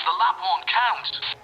The lap won't count.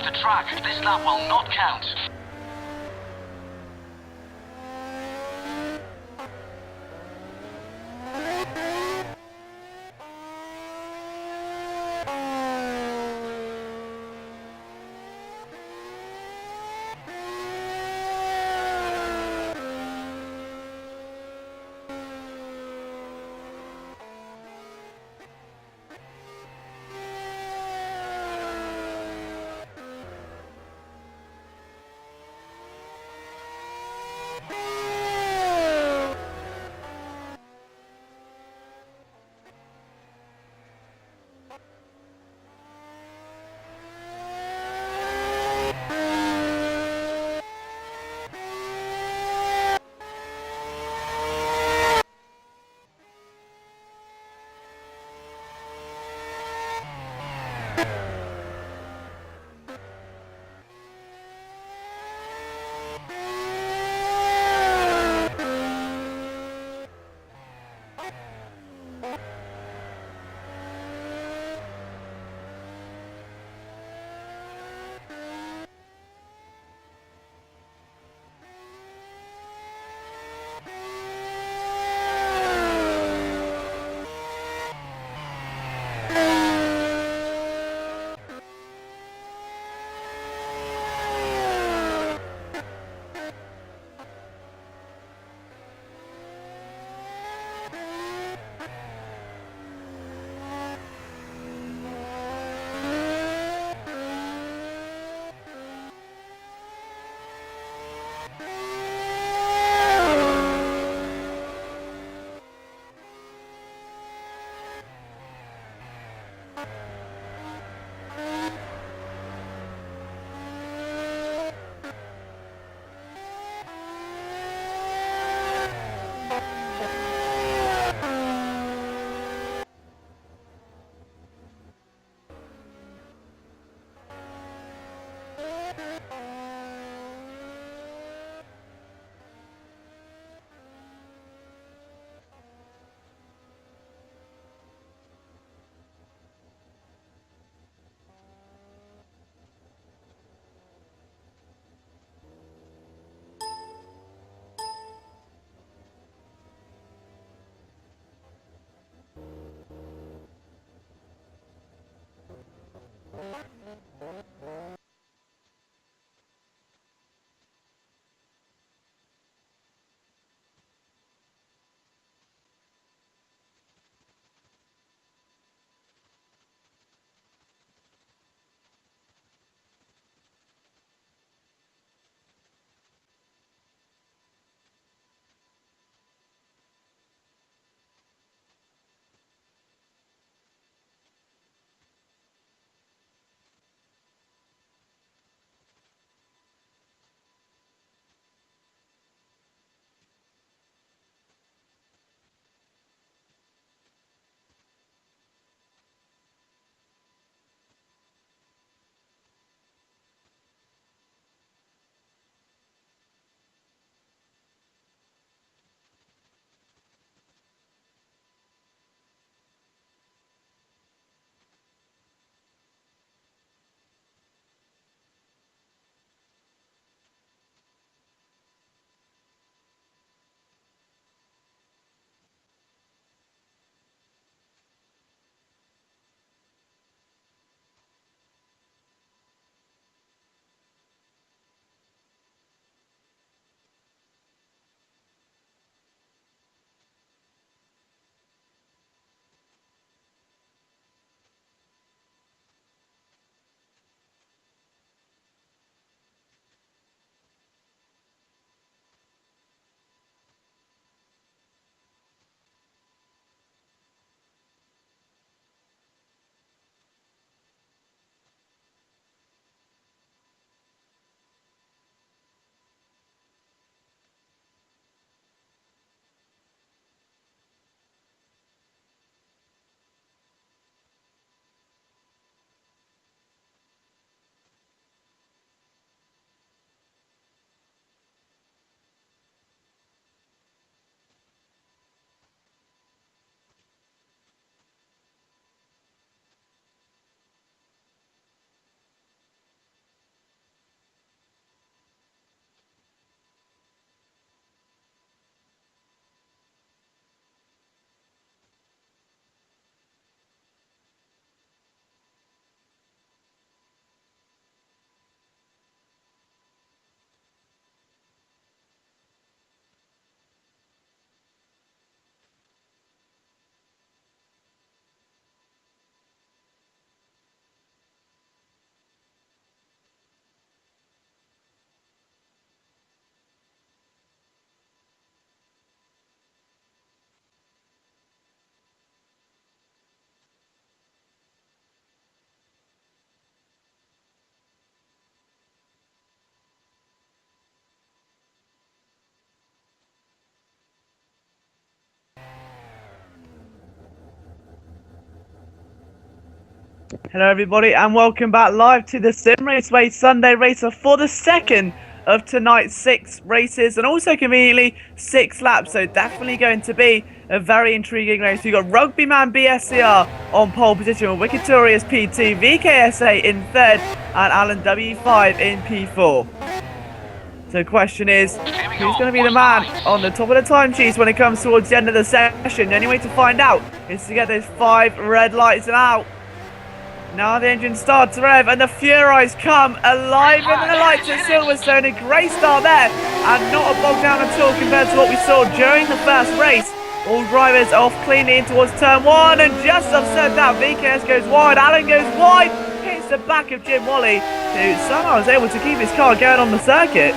left the track. This lap will not count. Hello everybody and welcome back live to the Simraceway Sunday Racer for the second of tonight's 6 races and also conveniently 6 laps, so definitely going to be a very intriguing race. We've got Rugbyman BSCR on pole position with Wikitorious P2, VKSA in 3rd and Alan W5 in P4. So the question is, who's going to be the man on the top of the time sheets when it comes towards the end of the session? The only way to find out is to get those 5 red lights out. Now the engine starts to rev and the Furais come alive in the lights at Silverstone. A great start there and not a bog down at all compared to what we saw during the first race. All drivers off cleanly in towards turn 1 and just offset that. VKS goes wide, Alan goes wide, hits the back of Jim Wally, who somehow was able to keep his car going on the circuit.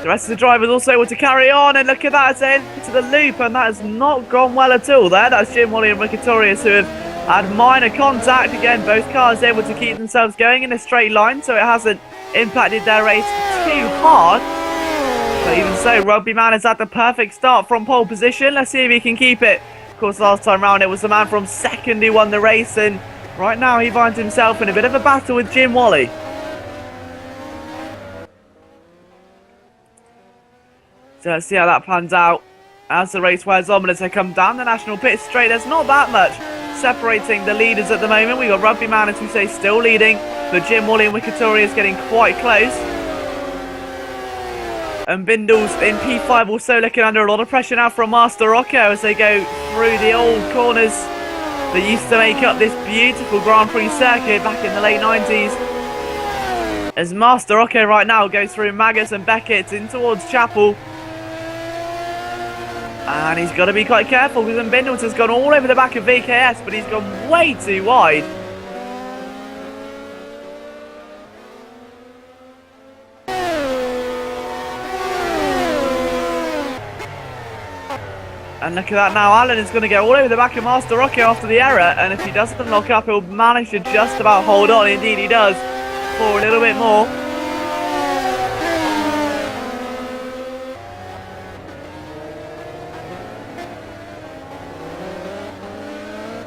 The rest of the drivers also able to carry on, and look at that, it's into the loop, and that has not gone well at all there. That's Jim Wally and Wikitorious who have had minor contact. Again, both cars able to keep themselves going in a straight line, so it hasn't impacted their race too hard. But even so, Rugbyman has had the perfect start from pole position. Let's see if he can keep it. Of course, last time round it was the man from second who won the race, and right now he finds himself in a bit of a battle with Jim Wally. So let's see how that pans out as the race wears on. But as they come down the national pit straight, there's not that much separating the leaders at the moment. We've got Rugbyman, as we say, still leading, but Jim Wally and Wikitorious is getting quite close. And Bindles in P5 also looking under a lot of pressure now from Master Rocco as they go through the old corners that used to make up this beautiful Grand Prix circuit back in the late 90s. As Master Rocco right now goes through Magus and Beckett in towards Chapel. And he's got to be quite careful because Bindles has gone all over the back of VKS, but he's gone way too wide. And look at that now, Alan is going to go all over the back of Master Rocco after the error, and if he doesn't lock up, he'll manage to just about hold on. Indeed he does, for a little bit more.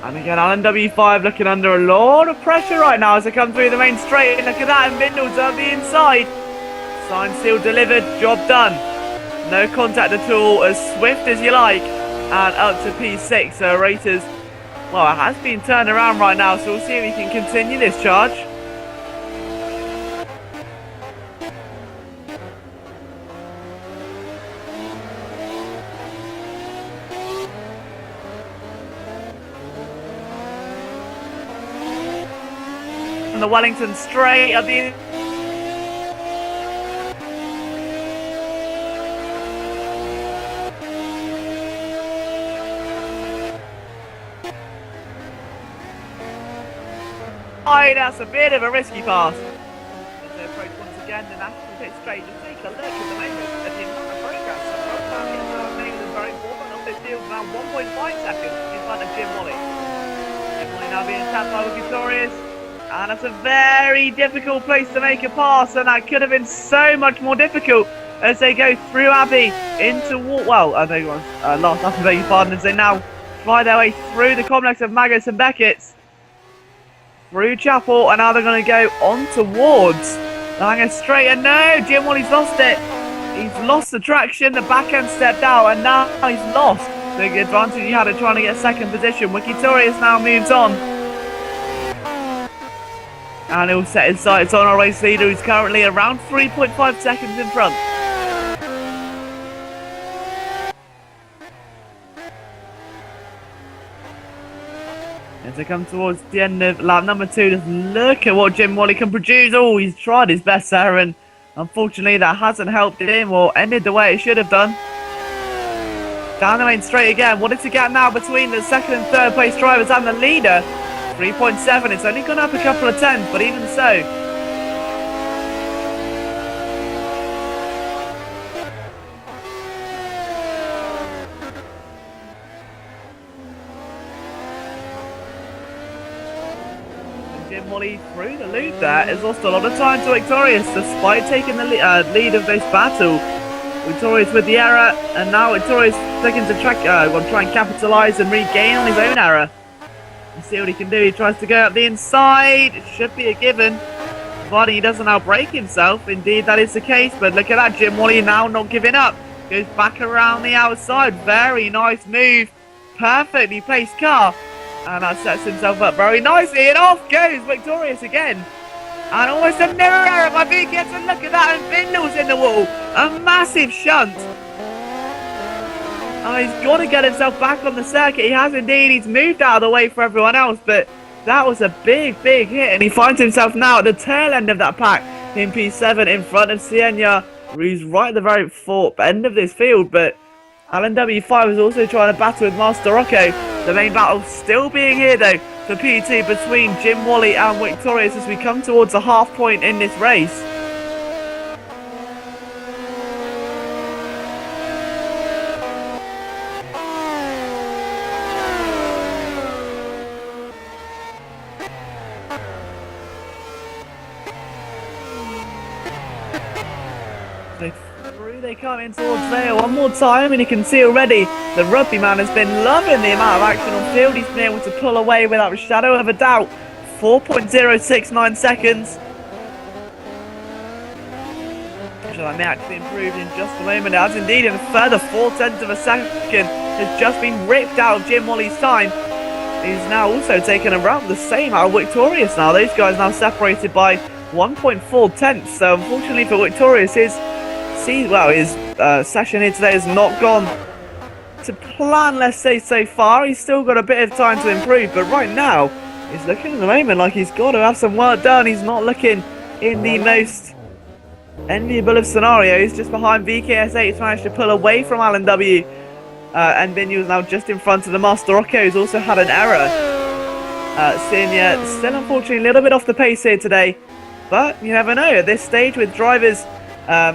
And again, Alan W5 looking under a lot of pressure right now as they come through the main straight. And look at that, and Bindles on the inside. Sign seal delivered, job done. No contact at all, as swift as you like. And up to P6, so Racer's, well, it has been turned around right now, so we'll see if he can continue this charge. And the Wellington straight at the that's a bit of a risky pass. As they approach once again the national pit straight, just take a look at the moment at the amount of progress. So Rugbyman is very important off this field now 1.5 seconds in front of Jim Wally. Jim Wally now being tapped by Wikitorious. And that's a very difficult place to make a pass, and that could have been so much more difficult as they go through Abbey into they last after begging pardon, as they now fly their way through the complex of Magus and Beckett's, through Chapel, and now they're going to go on towards the Hanger straight, and no, Jim Wally's lost it. He's lost the traction, the back end stepped out, and now he's lost the advantage he had of trying to get second position. Wikitorious now moves on. And he'll set his sights on our race leader, who's currently around 3.5 seconds in front. As they come towards the end of lap number 2, just look at what Jim Wally can produce. Oh, he's tried his best there, and unfortunately that hasn't helped him or ended the way it should have done. Down the main straight again. What is the gap now between the second and third place drivers and the leader? 3.7. It's only gone up a couple of tenths, but even so. Jim Wally through the loop there has lost a lot of time to Wikitorious despite taking the lead of this battle. Wikitorious with the error, and now Wikitorious looking to try and capitalise and regain on his own error. Let's see what he can do. He tries to go up the inside. It should be a given, providing he doesn't outbrake himself. Indeed, that is the case. But look at that, Jim Wally now not giving up. Goes back around the outside. Very nice move. Perfectly placed car. And that sets himself up very nicely. And off goes Victorious again. And almost a mirror error by VKS. And look at that. And Bindle's in the wall. A massive shunt. Oh, he's got to get himself back on the circuit. He has indeed. He's moved out of the way for everyone else. But that was a big, big hit. And he finds himself now at the tail end of that pack in P7 in front of Sienna, who's right at the very end of this field. But Alan W5 is also trying to battle with Master Rocco. The main battle still being here, though, for P2 between Jim Wally and Victorious as we come towards the half point in this race. So through they come in towards there one more time, and you can see already the rugby man has been loving the amount of action on field. He's been able to pull away without a shadow of a doubt. 4.069 seconds. Which I may actually improve in just a moment. As indeed, in a further 0.4 of a second has just been ripped out of Jim Wally's time. He's now also taken around the same out of Victorious now. Those guys now separated by 1.4 tenths. So unfortunately for Victorious, his session here today has not gone to plan, let's say, so far. He's still got a bit of time to improve, but right now he's looking at the moment like he's got to have some work done. He's not looking in the most enviable of scenarios. Just behind VKS8, he's managed to pull away from Alan W, and Binu is now just in front of the Master Rocco, who's also had an error. Senior still unfortunately a little bit off the pace here today, but you never know at this stage with drivers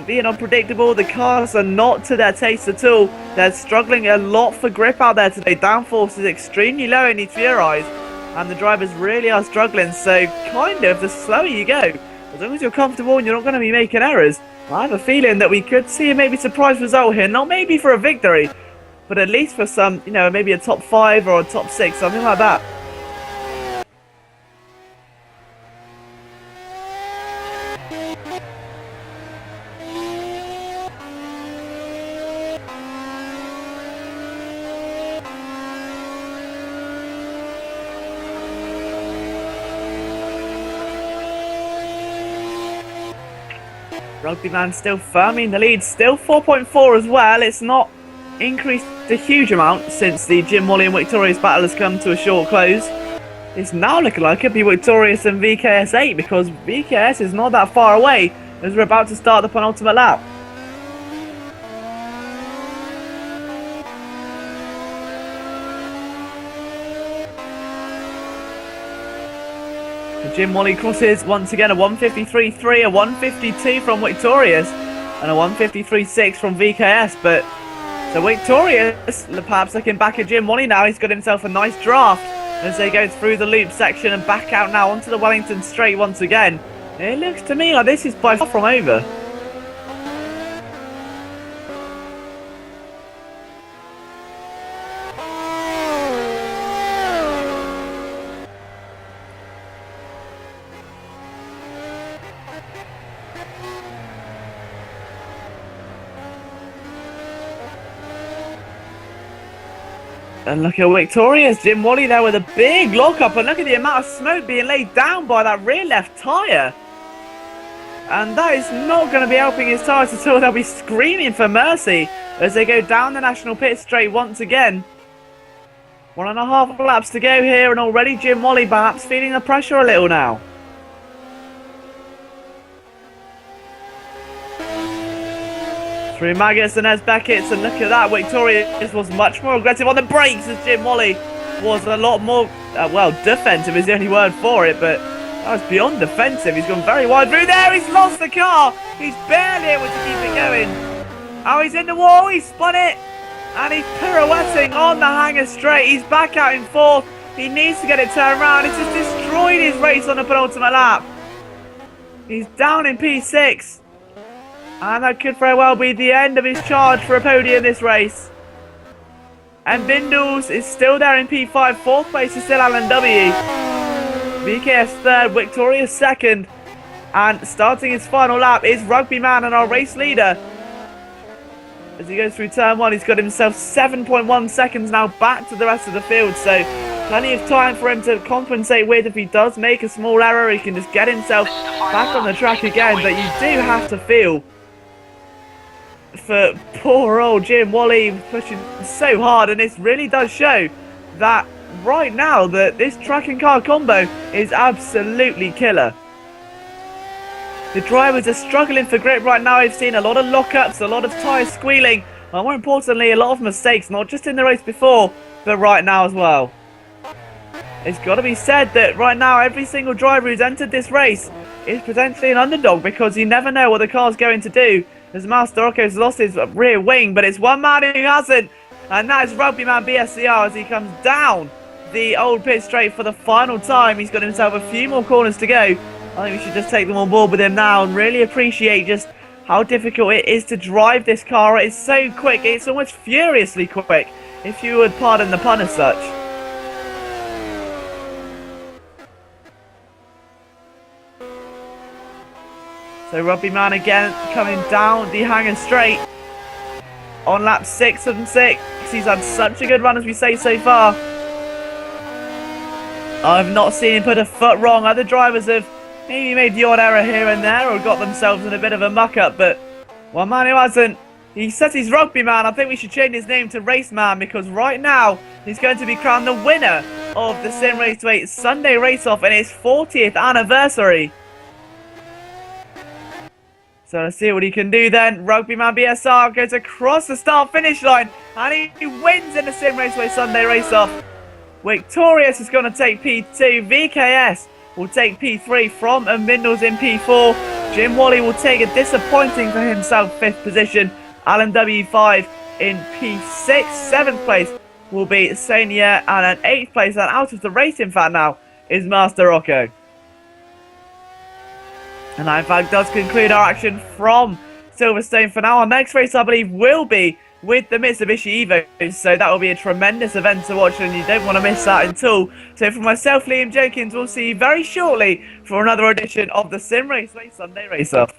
being unpredictable. The cars are not to their taste at all. They're struggling a lot for grip out there today. Downforce is extremely low in these Furais, and the drivers really are struggling. So kind of the slower you go, as long as you're comfortable and you're not going to be making errors, I have a feeling that we could see a maybe surprise result here. Not maybe for a victory, but at least for some, maybe a top 5 or a top 6, something like that. Rugby man still firmly in the lead, still 4.4 as well. It's not increased a huge amount since the Jim Wally and Victorious battle has come to a short close. It's now looking like it'll be Victorious and VKS8, because VKS is not that far away as we're about to start the penultimate lap. Jim Wally crosses once again a 153.3, a 152 from Victorious, and a 153.6 from VKS. But so Victorious, perhaps looking back at Jim Wally now, he's got himself a nice draft as they go through the loop section and back out now onto the Wellington straight once again. It looks to me like this is by far from over. And look at Victorious, Jim Wally there with a big lockup, and look at the amount of smoke being laid down by that rear left tyre. And that is not going to be helping his tyres at all. They'll be screaming for mercy as they go down the national pit straight once again. 1.5 laps to go here, and already Jim Wally perhaps feeling the pressure a little now. Through Maggots and Ez Beckett's, and look at that, Victorious was much more aggressive on the brakes as Jim Wally was a lot more, defensive is the only word for it, but that was beyond defensive. He's gone very wide through there, he's lost the car, he's barely able to keep it going. Oh, he's in the wall, he's spun it, and he's pirouetting on the hanger straight. He's back out in 4th, he needs to get it turned around. It's just destroyed his race on the penultimate lap. He's down in P6. And that could very well be the end of his charge for a podium this race. And Bindles is still there in P5. Fourth place is still Alan W. VKS third, Victorious second. And starting his final lap is Rugby Man and our race leader. As he goes through turn one, he's got himself 7.1 seconds now back to the rest of the field. So plenty of time for him to compensate with. If he does make a small error, he can just get himself back on the track again. But you do have to feel for poor old Jim Wally pushing so hard. And this really does show that right now that this track and car combo is absolutely killer. The drivers are struggling for grip right now. I've seen a lot of lockups, a lot of tyres squealing, and more importantly, a lot of mistakes, not just in the race before, but right now as well. It's got to be said that right now, every single driver who's entered this race is potentially an underdog because you never know what the car's going to do. As Master Rocco's lost his rear wing, but it's one man who hasn't, and that is Rugby Man BSCR as he comes down the old pit straight for the final time. He's got himself a few more corners to go. I think we should just take them on board with him now and really appreciate just how difficult it is to drive this car. It's so quick, it's almost furiously quick, if you would pardon the pun as such. So Rugby Man again coming down the hanging straight on lap 6 and 6. He's had such a good run as we say so far. I've not seen him put a foot wrong. Other drivers have maybe made the odd error here and there or got themselves in a bit of a muck-up, but one man who hasn't, he says he's Rugby Man. I think we should change his name to Race Man because right now he's going to be crowned the winner of the Simraceway Sunday race-off in his 40th anniversary. So let's see what he can do then. Rugby Man BSR goes across the start-finish line and he wins in the Simraceway Sunday race-off. Victorious is going to take P2. VKS will take P3 from Mindles in P4. Jim Wally will take a disappointing for himself 5th position. Alan W5 in P6. 7th place will be Sania, and an 8th place, and out of the race in fact now, is Master Rocco. And that in fact does conclude our action from Silverstone for now. Our next race I believe will be with the Mitsubishi Evo, so that will be a tremendous event to watch and you don't want to miss that at all. So for myself, Liam Jenkins, we'll see you very shortly for another edition of the Simraceway Sunday Race-Off.